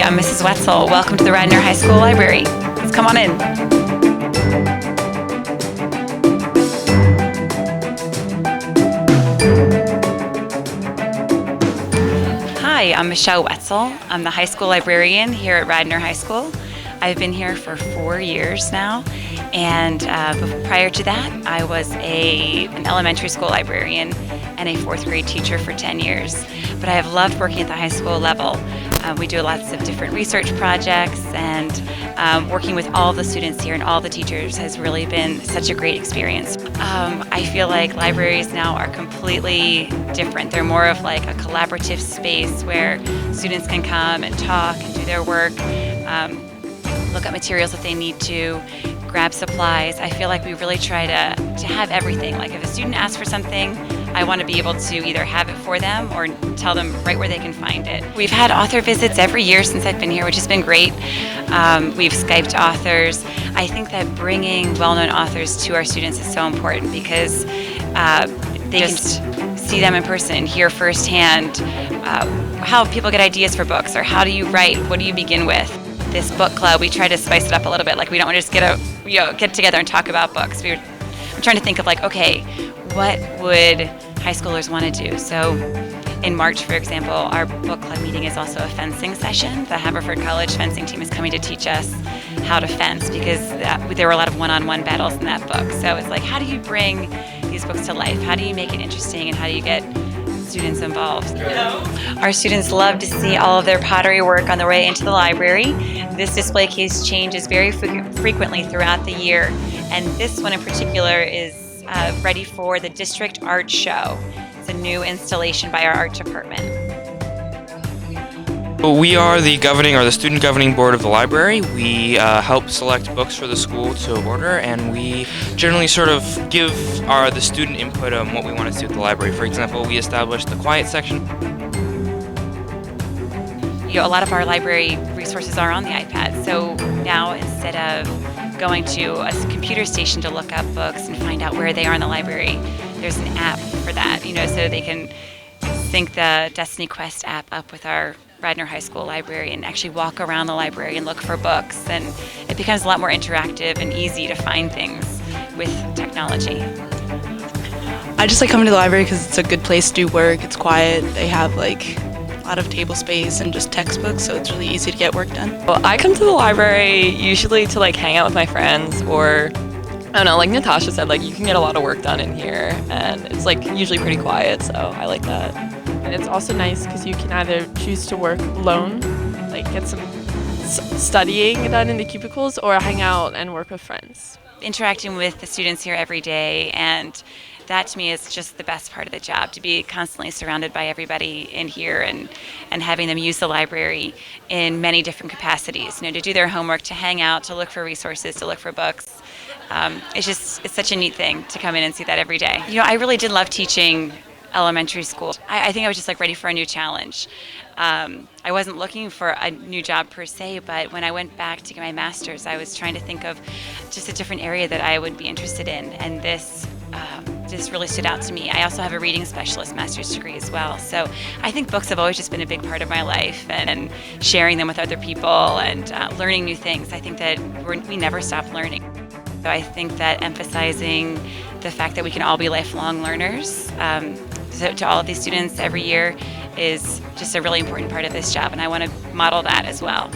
I'm Mrs. Wetzel. Welcome to the Radnor High School Library. Let's come on in. Hi, I'm Michelle Wetzel. I'm the high school librarian here at Radnor High School. I've been here for 4 years now, and prior to that, I was an elementary school librarian and a 4th grade teacher for 10 years. But I have loved working at the high school level. We do lots of different research projects, and working with all the students here and all the teachers has really been such a great experience. I feel like libraries now are completely different. They're more of like a collaborative space where students can come and talk and do their work, look at materials that they need to, grab supplies. I feel like we really try to have everything. Like if a student asks for something, I want to be able to either have it for them or tell them right where they can find it. We've had author visits every year since I've been here, which has been great. We've Skyped authors. I think that bringing well-known authors to our students is so important because they can see them in person and hear firsthand how people get ideas for books, or how do you write, what do you begin with. This book club, we try to spice it up a little bit. Like we don't want to just get together and talk about books. I'm trying to think of like, okay, what would high schoolers want to do? So in March, for example, our book club meeting is also a fencing session. The Haverford College fencing team is coming to teach us how to fence because there were a lot of one-on-one battles in that book. So it's like, how do you bring these books to life? How do you make it interesting, and how do you get students involved? Our students love to see all of their pottery work on their way into the library. This display case changes very frequently throughout the year, and this one in particular is ready for the District Art Show. It's a new installation by our art department. We are the student governing board of the library. We help select books for the school to order, and we generally sort of give the student input on what we want to see with the library. For example, we established the quiet section. A lot of our library resources are on the iPad, so now instead of going to a computer station to look up books and find out where they are in the library, there's an app for that, so they can sync the Destiny Quest app up with our Radnor High School library and actually walk around the library and look for books, and it becomes a lot more interactive and easy to find things with technology. I just like coming to the library because it's a good place to do work. It's quiet. They have like a lot of table space and just textbooks, so it's really easy to get work done. Well, I come to the library usually to like hang out with my friends, or I don't know, like Natasha said, like you can get a lot of work done in here, and it's like usually pretty quiet, so I like that. And it's also nice because you can either choose to work alone, like get some studying done in the cubicles, or hang out and work with friends. Interacting with the students here every day, and that to me is just the best part of the job, to be constantly surrounded by everybody in here and having them use the library in many different capacities, to do their homework, to hang out, to look for resources, to look for books. It's such a neat thing to come in and see that every day. I really did love teaching elementary school. I think I was just like ready for a new challenge. I wasn't looking for a new job per se, but when I went back to get my master's, I was trying to think of just a different area that I would be interested in, and this just really stood out to me. I also have a reading specialist master's degree as well, so I think books have always just been a big part of my life, and sharing them with other people and learning new things. I think that we never stop learning. So I think that emphasizing the fact that we can all be lifelong learners to all of these students every year is just a really important part of this job, and I want to model that as well.